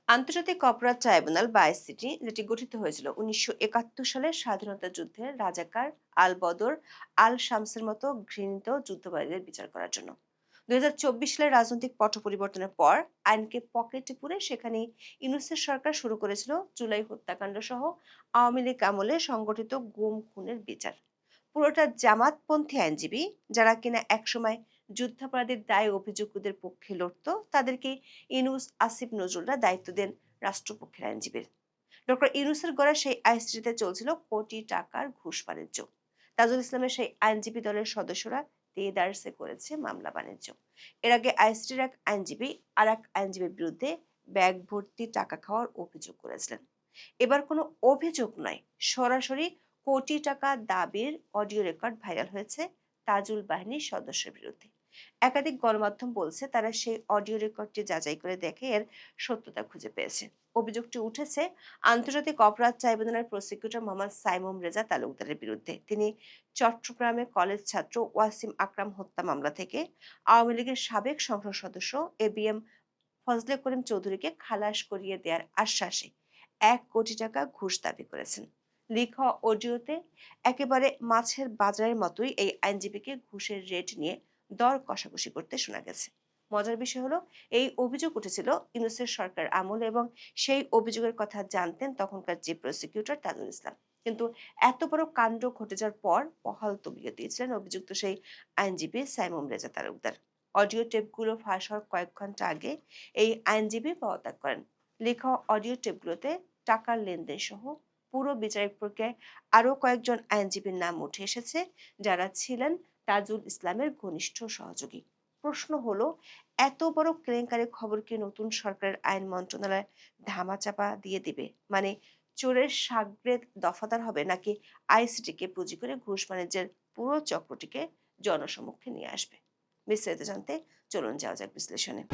আন্তর্জাতিক অপরাধ ট্রাইব্যুনাল বা আইসিটি, যেটি গঠিত হয়েছিল 1971 সালের স্বাধীনতা যুদ্ধের রাজাকার আল বদর আল শামসের মতো ঘৃণিত যুদ্ধবাদীদের বিচার করার জন্য। 2024 সালের রাজনৈতিক পট পরিবর্তনের পর আইনকে পকেটে পুরে সেখানে ইউনূসের সরকার শুরু করেছিল জুলাই হত্যাকাণ্ড সহ আওয়ামী লীগ আমলে সংগঠিত গুম খুনের বিচার। পুরোটা জামাতপন্থী আইনজীবী, যারা কিনা একসময় যুদ্ধাপরাধীর দায় অভিযুক্তদের পক্ষে লড়তো, তাদেরকে ইউনূস আসিফ নজরুলরা দায়িত্ব দেন রাষ্ট্রপক্ষের আইনজীবীর। ডক্টর ইউনূসের গড়া সেই আইনসিটিতে চলছিল কোটি টাকার ঘুষ বাণিজ্য। তাজুল ইসলামের সেই আইনজীবী দলের সদস্যরা দেদারসে করেছে মামলা বাণিজ্য। এর আগে আইসিটির এক আইনজীবী আর এক আইনজীবীর বিরুদ্ধে ব্যাগ ভর্তি টাকা খাওয়ার অভিযোগ করেছিলেন। এবার কোনো অভিযোগ নয়, সরাসরি কোটি টাকা দাবির অডিও রেকর্ড ভাইরাল হয়েছে তাজুল বাহিনীর সদস্যের বিরুদ্ধে। একাধিক গণমাধ্যম বলছে তারা সেই অডিও রেকর্ডটি যাচাই করে দেখে এর সত্যতা খুঁজে পেয়েছে। অভিযোগটি উঠেছে আন্তর্জাতিক অপরাধ ট্রাইব্যুনালের প্রসিকিউটর মোহাম্মদ সাইমুম রেজা তালুকদারের বিরুদ্ধে। তিনি চট্টগ্রামে কলেজ ছাত্র ওয়াসিম আকরাম হত্যা মামলা থেকে আওয়ামী লীগের সাবেক সংসদ সদস্য এবিএম ফজলে করিম চৌধুরীকে খালাস করিয়ে দেওয়ার আশ্বাসে 1 কোটি টাকা ঘুষ দাবি করেছেন। লিখা অডিওতে একেবারে মাছের বাজারের মতোই এই আইনজীবীকে ঘুষের রেট নিয়ে দর কষাকষি করতে শোনা গেছে। মজার বিষয় হলো, এই অভিযোগ উঠেছিল ইউনূসের সরকার আমলে এবং সেই অভিযোগের কথা জানতেন তখনকার চিফ প্রসিকিউটর তাজুল ইসলাম। কিন্তু এত বড় কাণ্ড ঘটে যাওয়ার পর বহাল তবিয়ত দিয়েছিলেন অভিযুক্ত সেই আইনজীবী সাইমুম রেজা তালুকদার। অডিও টেপগুলো ফাঁস হওয়ার কয়েক ঘন্টা আগে এই আইনজীবী পদত্যাগ করেন। লেখা অডিও টেপগুলোতে টাকার লেনদেন সহ পুরো বিচারিক প্রক্রিয়ায় আরো কয়েকজন আইনজীবীর নাম উঠে এসেছে, যারা ছিলেন তাজুল ইসলামের ঘনিষ্ঠ সহযোগী। প্রশ্ন হলো, এত বড় কেলেঙ্কারির খবর কি নতুন সরকারের আইন মন্ত্রণালয় ধামাচাপা দিয়ে দিবে? মানে চোরের সাগরে দফাদার হবে, নাকি আইসিটিকে পুঁজি করে ঘুষ বাণিজ্যের পুরো চক্রটিকে জনসমক্ষে নিয়ে আসবে? বিস্তারিত জানতে চলুন যাওয়া যাক বিশ্লেষণে।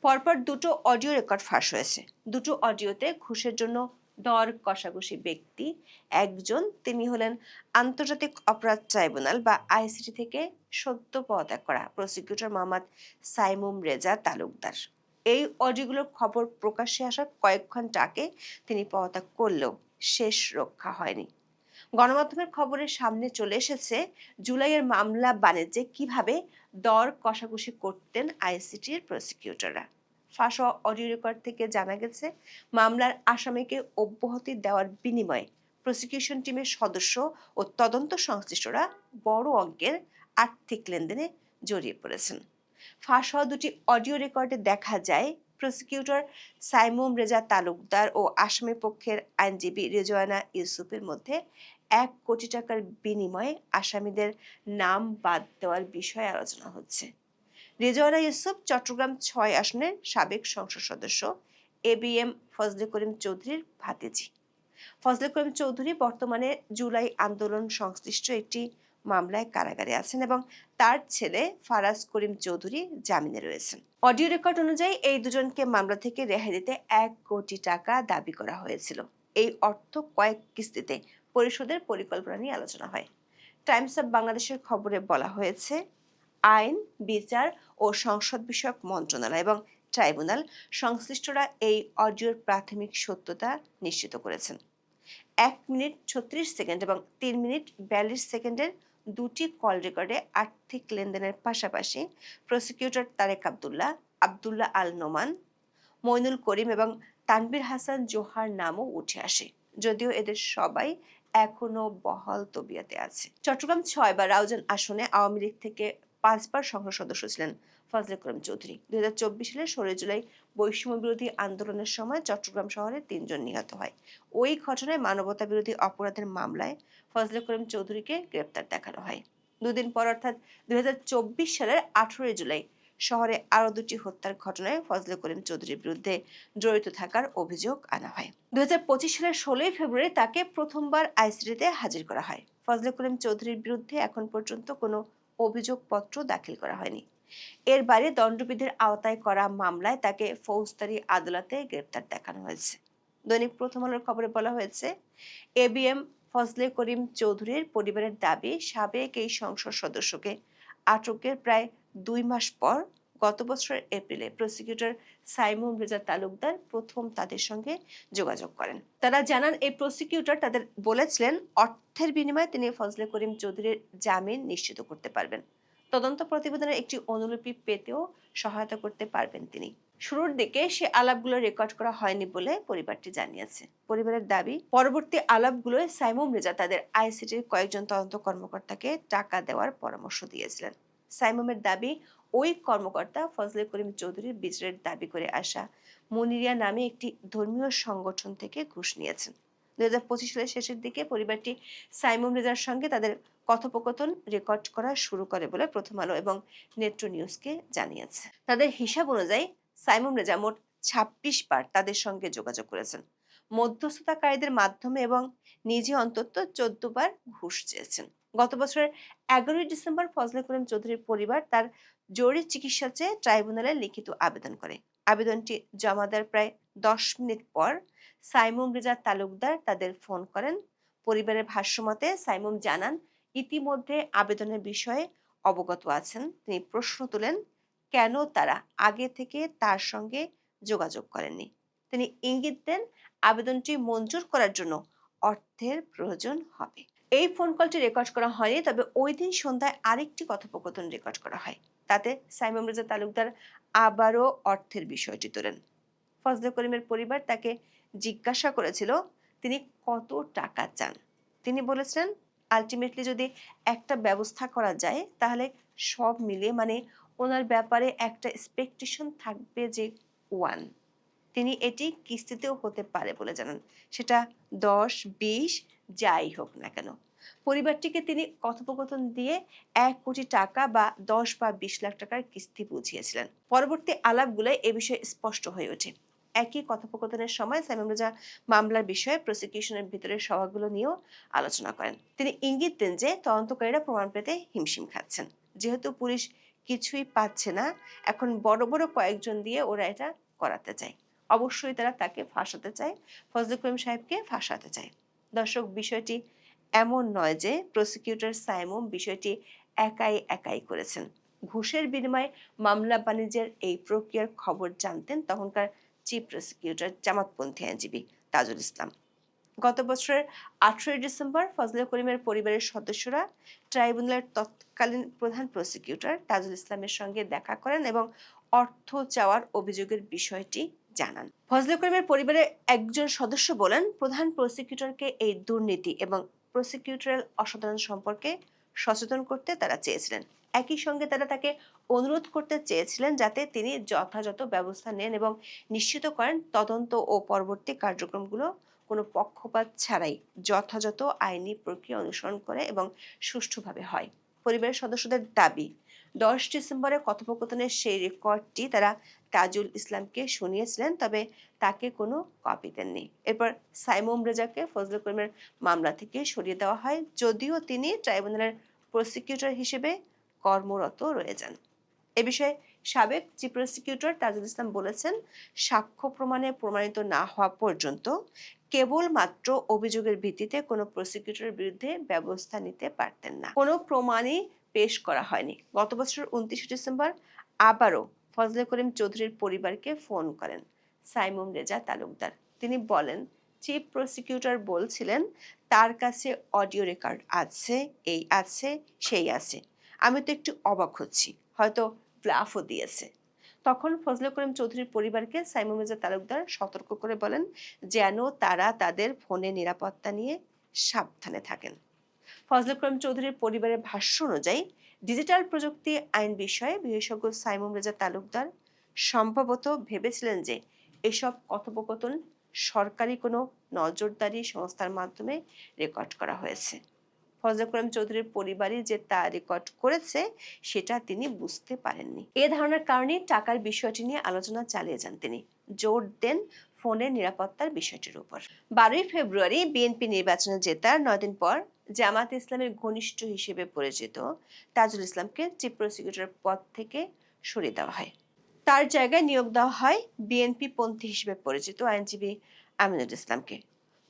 পরপর দুটো অডিও রেকর্ড ফাঁস হয়েছে। দুটো অডিওতে ঘুষের জন্য দর কষাকষি ব্যক্তি একজন, তিনি হলেন আন্তর্জাতিক অপরাধ ট্রাইব্যুনাল বা আইসিটি থেকে সদ্য পদত্যাগ করা প্রসিকিউটর মোহাম্মদ সাইমুম রেজা তালুকদার। এই অডিওগুলোর খবর প্রকাশ্যে আসার কয়েক ঘন্টা আগে তিনি পদত্যাগ করলেও শেষ রক্ষা হয়নি। গণমাধ্যমের খবরের সামনে চলে এসেছে জুলাইয়ের মামলা বাণিজ্যে কিভাবে দর কষাকষি করতেন আইসিটির প্রসিকিউটররা। ফাঁস হওয়া অডিও রেকর্ড থেকে জানা গেছে, মামলার আসামিকে অব্যাহতি দেওয়ার বিনিময়ে প্রসিকিউশন টিমের সদস্য ও তদন্ত সংশ্লিষ্টরা বড় অঙ্কের আর্থিক লেনদেনে জড়িয়ে পড়েছেন। ফাঁস হওয়া দুটি অডিও রেকর্ডে দেখা যায়, প্রসিকিউটর সাইমুম রেজা তালুকদার ও আসামি পক্ষের আইনজীবী রেজওয়ানা ইউসুফের মধ্যে 1 কোটি টাকার বিনিময়ে আসামিদের নাম বাদ দেওয়ার বিষয়ে আলোচনা হচ্ছে। রেজওয়ানা ইউসুফ চট্টগ্রাম 6 আসনের সাবেক সংসদ সদস্য এবিএম ফজলে করিম চৌধুরীর ভাতিজি। ফজলে করিম চৌধুরী বর্তমানে জুলাই আন্দোলন সংশ্লিষ্ট একটি মামলায় কারাগারে আছেন এবং তার ছেলে ফারাজ করিম চৌধুরী জামিনে রয়েছেন। অডিও রেকর্ড অনুযায়ী এই দুজনকে মামলা থেকে রেহাই দিতে 1 কোটি টাকা দাবি করা হয়েছিল। এই অর্থ কয়েক কিস্তিতে পরিশোধের পরিকল্পনা নিয়ে আলোচনা হয়। টাইমস অব বাংলাদেশের খবরে বলা হয়েছে, আইন, বিচার ও সংসদ বিষয়ক মন্ত্রণালয় এবং ট্রাইব্যুনাল সংশ্লিষ্টরা এই অডিওর প্রাথমিক সত্যতা নিশ্চিত করেছেন। 1 মিনিট 36 সেকেন্ড এবং 3 মিনিট 42 সেকেন্ডের দুটি কল রেকর্ডে আর্থিক লেনদেনের পাশাপাশি প্রসিকিউটর তারেক আব্দুল্লাহ, আব্দুল্লাহ আল নোমান, মইনুল করিম এবং তানভীর হাসান জোহার নামও উঠে আসে, যদিও এদের সবাই এখনো বহাল তবিয়তে আছে। চট্টগ্রাম 6 বা রাউজান আসনে আওয়ামী লীগ থেকে 5বার সংসদ সদস্য ছিলেন ফজলে করিম চৌধুরী। 2024 সালের 16 জুলাই বৈষম্য বিরোধী আন্দোলনের সময় চট্টগ্রাম শহরে 3 জন নিহত হয়। ওই ঘটনায় মানবতা বিরোধী অপরাধের মামলায় ফজলে করিম চৌধুরীকে গ্রেপ্তার দেখানো হয়। দুদিন পর অর্থাৎ 2024 সালের 18 জুলাই শহরে আরো দুটি হত্যার ঘটনায় ফজলে করিম চৌধুরীর বিরুদ্ধে জড়িত থাকার অভিযোগ আনা হয়। 2025 সালের 16 ফেব্রুয়ারি তাকে প্রথমবার আইসিটিতে হাজির করা হয়। ফজলে করিম চৌধুরীর বিরুদ্ধে এখন পর্যন্ত কোনো অভিযোগপত্র দাখিল করা হয়নি। এর বাইরে দণ্ডবিধির আওতায় করা মামলায় তাকে ফৌজদারি আদালতে গ্রেপ্তার দেখানো হয়েছে। দৈনিক প্রথম আলোর খবরে বলা হয়েছে, এবিএম ফজলে করিম চৌধুরীর পরিবারের দাবি, সাবেক এই সংসদ সদস্যকে আটকের প্রায় 2 মাস পর গত বছরের এপ্রিলে প্রসিকিউটর সাইমুম রেজা তালুকদার প্রথম তাদের সঙ্গে যোগাযোগ করেন। তারা জানান, এই প্রসিকিউটর তাদের বলেছিলেন অর্থের বিনিময়ে তিনি ফজলে করিম চৌধুরীর জামিন নিশ্চিত করতে পারবেন। তদন্ত প্রতিবেদনের একটি অনুলিপি পেতেও সহায়তা করতে পারবেন তিনি। শুরুর দিকে সে আলাপগুলো রেকর্ড করা হয়নি বলে পরিবারটি জানিয়েছে। পরিবারের দাবি, পরবর্তী আলাপগুলোয় সাইমুম রেজা তাদের আইসিটির কয়েকজন তদন্ত কর্মকর্তাকে টাকা দেওয়ার পরামর্শ দিয়েছিলেন। সাইমুমের দাবি, ওই কর্মকর্তা ফজলে করিম চৌধুরীর বিচারের দাবি করে আসা মনিরিয়া নামে একটি ধর্মীয় সংগঠন থেকে ঘুষ নিয়েছেন। 2025 সালের শেষের দিকে পরিবারটি সাইমুম রেজার সঙ্গে তাদের কথোপকথন রেকর্ড করা শুরু করে বলে প্রথম আলো এবং নেত্র নিউজকে জানিয়েছে। তাদের হিসাব অনুযায়ী সাইমুম রেজা মোট 26 বার তাদের সঙ্গে যোগাযোগ করেছেন, মধ্যস্থতাকারীদের মাধ্যমে, এবং নিজে অন্তত 14 বার ঘুষ চেয়েছেন। গত বছরের 11 ডিসেম্বর ফজলে করিম চৌধুরীর পরিবার তার জরুরি চিকিৎসা চেয়ে ট্রাইব্যুনালে লিখিত আবেদন করে। আবেদনটি জমা দেওয়ার প্রায় 10 মিনিট পর সাইমুম রেজা তালুকদার তাদের ফোন করেন। পরিবারের ভাষ্যমতে সাইমুম জানান, ইতিমধ্যে আবেদনের বিষয়ে অবগত আছেন। তিনি প্রশ্ন তোলেন কেন তারা আগে থেকে তার সঙ্গে যোগাযোগ করেননি। তিনি ইঙ্গিত দেন আবেদনটি মঞ্জুর করার জন্য অর্থের প্রয়োজন হবে। এই ফোন কলটি রেকর্ড করা হয়নি, তবে ওই দিন সন্ধ্যায় আরেকটি কথোপকথন রেকর্ড করা হয়। তাতে সাইমুম রেজা তালুকদার আবারও অর্থের বিষয়টি তোলেন। ফজলে করিমের পরিবার তাকে জিজ্ঞাসা করেছিল তিনি কত টাকা চান। তিনি বলেছিলেন, আলটিমেটলি যদি একটা ব্যবস্থা করা যায় তাহলে সব মিলিয়ে ওনার ব্যাপারে একটা এক্সপেকটেশন থাকবে যে 1, তিনি এটি কিস্তিতেও হতে পারে বলে জানান, সেটা 10, 20 যাই হোক না কেন। পরিবারটিকে তিনি কথোপকথন দিয়ে 1 কোটি টাকা বা 10 বা 20 লাখ টাকার কিস্তি বুঝিয়েছিলেন। পরবর্তী আলাপগুলোয় এ বিষয়ে স্পষ্ট হয়ে ওঠে। একই কথোপকথনের সময় সাইমুম রেজা মামলার বিষয়ে প্রসিকিউশনের ভিতরের সভাগুলো নিয়েও আলোচনা করেন। তিনি ইঙ্গিত দেন যে তদন্তকারীরা প্রমাণ পেতে হিমশিম খাচ্ছেন। যেহেতু পুলিশ কিছুই পাচ্ছে না, এখন বড় বড় কয়েকজন দিয়ে ওরা এটা করাতে চায়। অবশ্যই তারা তাকে ফাঁসাতে চায়, ফজলে করিম সাহেবকে ফাঁসাতে চায়। দর্শক, বিষয়টি এমন নয় যে প্রসিকিউটর সাইমুম বিষয়টি একাই করেছেন। ঘুষের বিনিময়ে মামলা বাণিজ্যের এই প্রক্রিয়ার খবর জানতেন তখনকার চিফ প্রসিকিউটর জামাতপন্থী আইনজীবী তাজুল ইসলাম। গত বছরের 18 ডিসেম্বর ফজলে করিমের পরিবারের সদস্যরা ট্রাইব্যুনালের তৎকালীন প্রধান প্রসিকিউটর তাজুল ইসলামের সঙ্গে দেখা করেন এবং অর্থ চাওয়ার অভিযোগের বিষয়টি জানান। ফজলে করিমের পরিবারের একজন সদস্য বলেন, প্রধান প্রসিকিউটরকে এই দুর্নীতি এবং প্রসিকিউটরাল অসাধারণ সম্পর্কে সচেতন করতে তারা চেয়েছিলেন। একই সঙ্গে তারা তাকে অনুরোধ করতে চেয়েছিলেন যাতে তিনি যথাযথ ব্যবস্থা নেন এবং নিশ্চিত করেন তদন্ত ও পরবর্তী কার্যক্রমগুলো কোনো পক্ষপাত ছাড়াই যথাযথ আইনি প্রক্রিয়া অনুসরণ করে এবং সুষ্ঠুভাবে হয়। পরিবারের সদস্যদের দাবি, 10 ডিসেম্বরের কথোপকথনের সেই রেকর্ডটি তারা তাজুল ইসলামকে শুনিয়েছিলেন, তবে তাকে কোনো কপি দেননি। এরপর সাইমুম রেজাকে ফজলে করিমের মামলা থেকে সরিয়ে দেওয়া হয়, যদিও তিনি ট্রাইব্যুনালের প্রসিকিউটর হিসেবে কর্মরত রয়ে যান। এ বিষয়ে সাবেক চিফ প্রসিকিউটর তাজুল ইসলাম বলেছেন, সাক্ষ্য প্রমাণে প্রমাণিত না হওয়া পর্যন্ত কেবলমাত্র অভিযোগের ভিত্তিতে কোনো প্রসিকিউটরের বিরুদ্ধে ব্যবস্থা নিতে পারতেন না। কোনো প্রমাণই পেশ করা হয়নি। গত বছর 29 ডিসেম্বর আবারও ফজলে করিম চৌধুরীর পরিবারকে ফোন করেন সাইমুম রেজা তালুকদার। তিনি বলেন, চিফ প্রসিকিউটর বলছিলেন তার কাছে অডিও রেকর্ড আছে, এই আছে, সেই আছে। আমি তো একটু অবাক হচ্ছি, হয়তো ব্লাফও দিয়েছে। তখন ফজলে করিম চৌধুরীর পরিবারকে সাইমুম রেজা তালুকদার সতর্ক করে বলেন যেন তারা তাদের ফোনে নিরাপত্তা নিয়ে সাবধানে থাকেন। ফজলে করিম চৌধুরীর পরিবারের ভাষ্য অনুযায়ী ডিজিটাল প্রযুক্তি আইন বিষয়ে বিশেষজ্ঞ সাইমুম রেজা তালুকদার সম্ভবত ভেবেছিলেন যে এসব কথোপকথন সরকারি কোনো নজরদারি সংস্থার মাধ্যমে রেকর্ড করা হয়েছে। ফজলে করিম চৌধুরীর পরিবারই যে তা রেকর্ড করেছে সেটা তিনি বুঝতে পারেননি। এ ধারণার কারণে টাকার বিষয়টি নিয়ে আলোচনা চালিয়ে যান তিনি। জোর দেন ফোনের নিরাপত্তার বিষয়টির উপর। 12 ফেব্রুয়ারি বিএনপি নির্বাচনে জেতার 9 দিন পর জামাত ইসলামের ঘনিষ্ঠ হিসেবে পরিচিত তাজুল ইসলামকে চিফ প্রসিকিউটর পদ থেকে সরিয়ে দেওয়া হয়। তার জায়গায় নিয়োগ দেওয়া হয় বিএনপি পন্থী হিসেবে পরিচিত আইনজীবী আমিনুল ইসলামকে।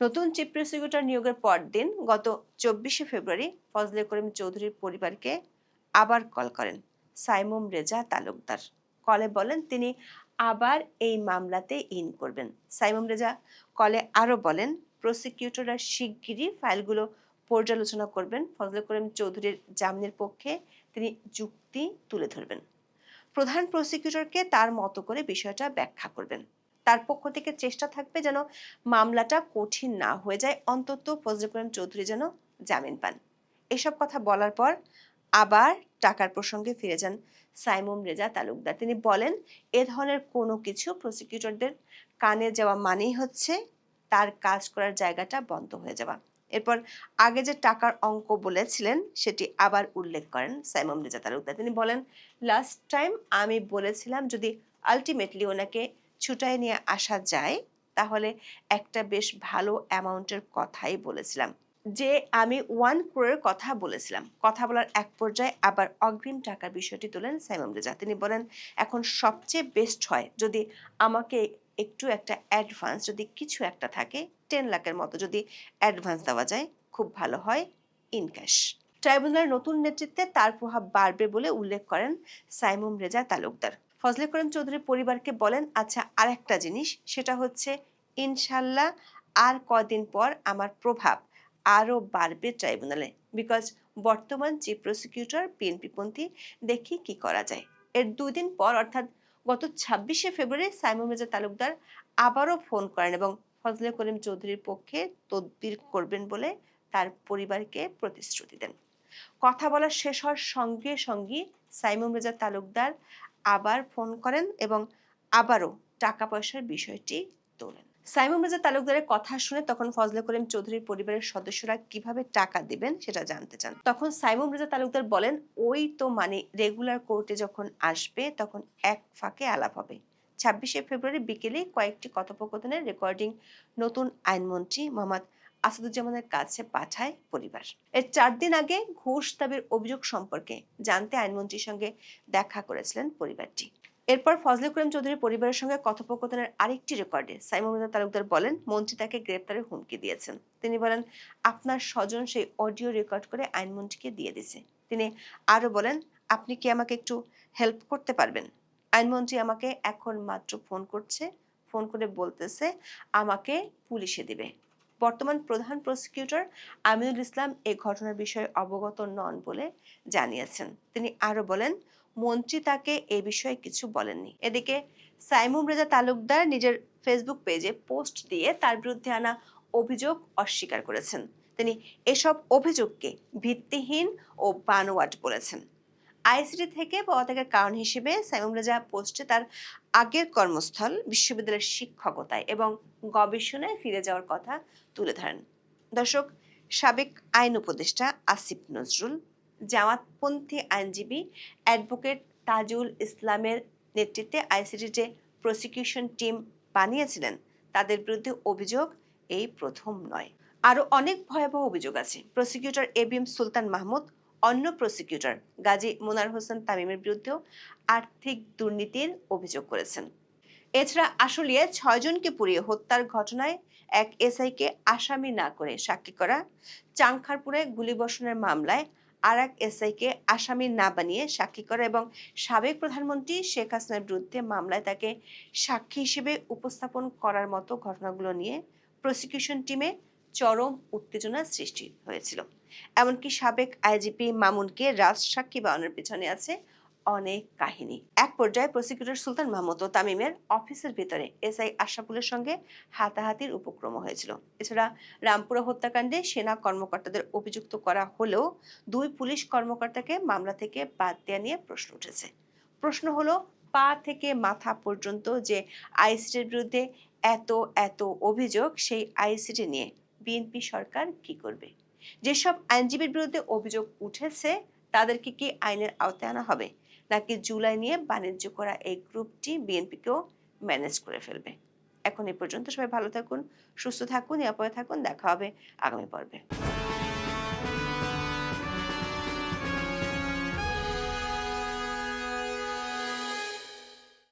নতুন চিফ প্রসিকিউটর নিয়োগের পরদিন গত 24শে ফেব্রুয়ারি ফজলে করিম চৌধুরীর পরিবারকে আবার কল করেন সাইমুম রেজা তালুকদার। কলে বলেন তিনি আবার এই মামলাতে ইন করবেন। সাইমুম রেজা কলে আরো বলেন প্রসিকিউটররা শিগগিরই ফাইলগুলো পর্যালোচনা করবেন। ফজলে করিম চৌধুরীর জামিনের পক্ষে তিনি যুক্তি তুলে ধরবেন। প্রধান প্রসিকিউটরকে তার মতো করে বিষয়টা ব্যাখ্যা করবেন। তার পক্ষ থেকে চেষ্টা থাকবে যেন মামলাটা কঠিন না হয়ে যায়, অন্তত ফজলে করিম চৌধুরী যেন জামিন পান। এসব কথা বলার পর আবার টাকার প্রসঙ্গে ফিরে যান সাইমুম রেজা তালুকদার। তিনি বলেন এ ধরনের কোনো কিছু প্রসিকিউটরদের কানে যাওয়া মানেই হচ্ছে তার কাজ করার জায়গাটা বন্ধ হয়ে যাওয়া। এরপর আগে যে টাকার অঙ্ক বলেছিলেন সেটি আবার উল্লেখ করেন সাইমুম রেজা তালুকদার। তিনি বলেন লাস্ট টাইম আমি বলেছিলাম যদি আলটিমেটলি ওনাকে ছুটায় নিয়ে আসা যায় তাহলে একটা বেশ ভালো অ্যামাউন্টের কথাই বলেছিলাম, যে আমি 1 crore কথা বলেছিলাম। কথা বলার এক পর্যায়ে আবার অগ্রিম টাকার বিষয়টি তোলেন সাইমুম রেজা। তিনি বলেন এখন সবচেয়ে বেস্ট হয় যদি আমাকে একটু একটা অ্যাডভান্স, যদি কিছু একটা থাকে 10 লাখের মতো যদি অ্যাডভান্স দেওয়া যায় খুব ভালো হয় ইন ক্যাশ। ট্রাইব্যুনালের নতুন নেতৃত্বে তার প্রভাব বাড়বে বলে উল্লেখ করেন সাইমুম রেজা তালুকদার। ফজলে করিম চৌধুরীর পরিবারকে বলেন আচ্ছা আরেকটা জিনিস, সেটা হচ্ছে ইনশাল্লাহ আর কদিন পর আমার প্রভাব আরো বাড়বে ট্রাইব্যুনালে, বিকজ বর্তমান চিফ প্রসিকিউটর বিএনপিপন্থী, দেখি কি করা যায়। এর 2 দিন পর অর্থাৎ গত 26শে ফেব্রুয়ারি সাইমুম রেজা তালুকদার আবারও ফোন করেন এবং ফজলে করিম চৌধুরীর পক্ষে তদবির করবেন বলে তার পরিবারকে প্রতিশ্রুতি দেন। কথা বলা শেষ হওয়ার সঙ্গে সঙ্গে সাইমুম রেজা তালুকদার আবার ফোন করেন এবং আবারও টাকা পয়সার বিষয়টি তোলেন। সাইমুম রেজা তালুকদারের কথা শুনে তখন ফজলে করিম চৌধুরীর পরিবারের সদস্যরা কিভাবে টাকা দিবেন সেটা জানতে চান। তখন সাইমুম রেজা তালুকদার বলেন ওই তো মানে রেগুলার কোর্টে যখন আসবে তখন এক ফাঁকে আলাপ হবে। 26শে ফেব্রুয়ারি বিকেলে কয়েকটি কথোপকথনের রেকর্ডিং নতুন আইনমন্ত্রী মোহাম্মদ আসাদুজ্জামানের কাছে পাঠায় পরিবার। এর 4 দিন আগে ঘুষ দাবির অভিযোগ সম্পর্কে জানতে আইনমন্ত্রীর সঙ্গে দেখা করেছিলেন পরিবারটি। এরপর ফজলে করিম চৌধুরীর পরিবারের সঙ্গে কথোপকথনের আরেকটি রেকর্ডে সাইমুম রেজা তালুকদার বলেন মন্ত্রী তাকে গ্রেপ্তারের হুমকি দিয়েছেন। তিনি বলেন আপনার স্বজন সেই অডিও রেকর্ড করে আইনমন্ত্রীকে দিয়ে দিয়েছে। তিনি আরো বলেন আপনি কি আমাকে একটু হেল্প করতে পারবেন? আইনমন্ত্রী আমাকে এখন মাত্র ফোন করছে, ফোন করে বলতেছে আমাকে পুলিশে দিবে। বর্তমান প্রধান প্রসিকিউটর আমিনুল ইসলাম এই ঘটনার বিষয়ে অবগত নন বলে জানিয়েছেন। তিনি আরো বলেন মন্ত্রী তাকে এ বিষয়ে কিছু বলেননি। এদিকে সাইমুম রেজা তালুকদার নিজের ফেসবুক পেজে পোস্ট দিয়ে তার বিরুদ্ধে আনা অভিযোগ অস্বীকার করেছেন। তিনি এসব অভিযোগকে ভিত্তিহীন ও বানোয়াট বলেছেন। আইসিটি থেকে পদত্যাগের কারণ হিসেবে সাইমুম রেজা পোস্টে তার আগের কর্মস্থল বিশ্ববিদ্যালয়ের শিক্ষকতায় এবং গবেষণায় ফিরে যাওয়ার কথা তুলে ধরেন। দর্শক, সাবেক আইন উপদেষ্টা আসিফ নজরুল, জামাতপন্থী আইনজীবী অ্যাডভোকেট তাজুল ইসলামের নেতৃত্বে আইসিটি যে প্রসিকিউশন টিম বানিয়েছিলেন তাদের বিরুদ্ধে অভিযোগ এই প্রথম নয়। আরো অনেক ভয়াবহ অভিযোগ আছে। প্রসিকিউটর এবিএম সুলতান মাহমুদ অন্য প্রসিকিউটর গাজী মোনার হোসেন তামিমের বিরুদ্ধেও আর্থিক দুর্নীতির অভিযোগ করেছেন। এছাড়া আশুলিয়ায় 6 জনকে পুড়িয়ে হত্যার ঘটনায় এক এসআইকে আসামি না করে সাক্ষী করা, চাংখারপুরে গুলিবর্ষণের মামলায় আর এক এসআইকে আসামি না বানিয়ে সাক্ষী করা এবং সাবেক প্রধানমন্ত্রী শেখ হাসিনার বিরুদ্ধে মামলায় তাকে সাক্ষী হিসেবে উপস্থাপন করার মতো ঘটনাগুলো নিয়ে প্রসিকিউশন টিমে চরম উত্তেজনা সৃষ্টি হয়েছিল। এমনকি সাবেক আইজিপি মামুনকে রাজসাক্ষী বানানোর পেছনে আছে অনেক কাহিনী। এক পর্যায়ে প্রসিকিউটর সুলতান মাহমুদ ও তামিমের অফিসের ভিতরে এসআই আশরাফুলের সঙ্গে হাতাহাতির উপক্রম হয়েছিল। এছাড়া রামপুরা হত্যাকাণ্ডে সেনা কর্মকর্তাদের অভিযুক্ত করা হলেও 2 পুলিশ কর্মকর্তাকে মামলা থেকে বাদ দেওয়া নিয়ে প্রশ্ন উঠেছে। প্রশ্ন হলো পা থেকে মাথা পর্যন্ত যে আইসিটির বিরুদ্ধে এত এত অভিযোগ, সেই আইসিটি নিয়ে বিএনপি সরকার কি করবে? যেসব আইনজীবীর বিরুদ্ধে অভিযোগ উঠেছে তাদেরকে কি আইনের আওতায় আনা হবে, নাকি জুলাই নিয়ে বাণিজ্য করা এই গ্রুপটি বিএনপিকেও ম্যানেজ করে ফেলবে? এখন এই পর্যন্ত। সবাই ভালো থাকুন, সুস্থ থাকুন, নিরাপদে থাকুন। দেখা হবে আগামী পর্বে।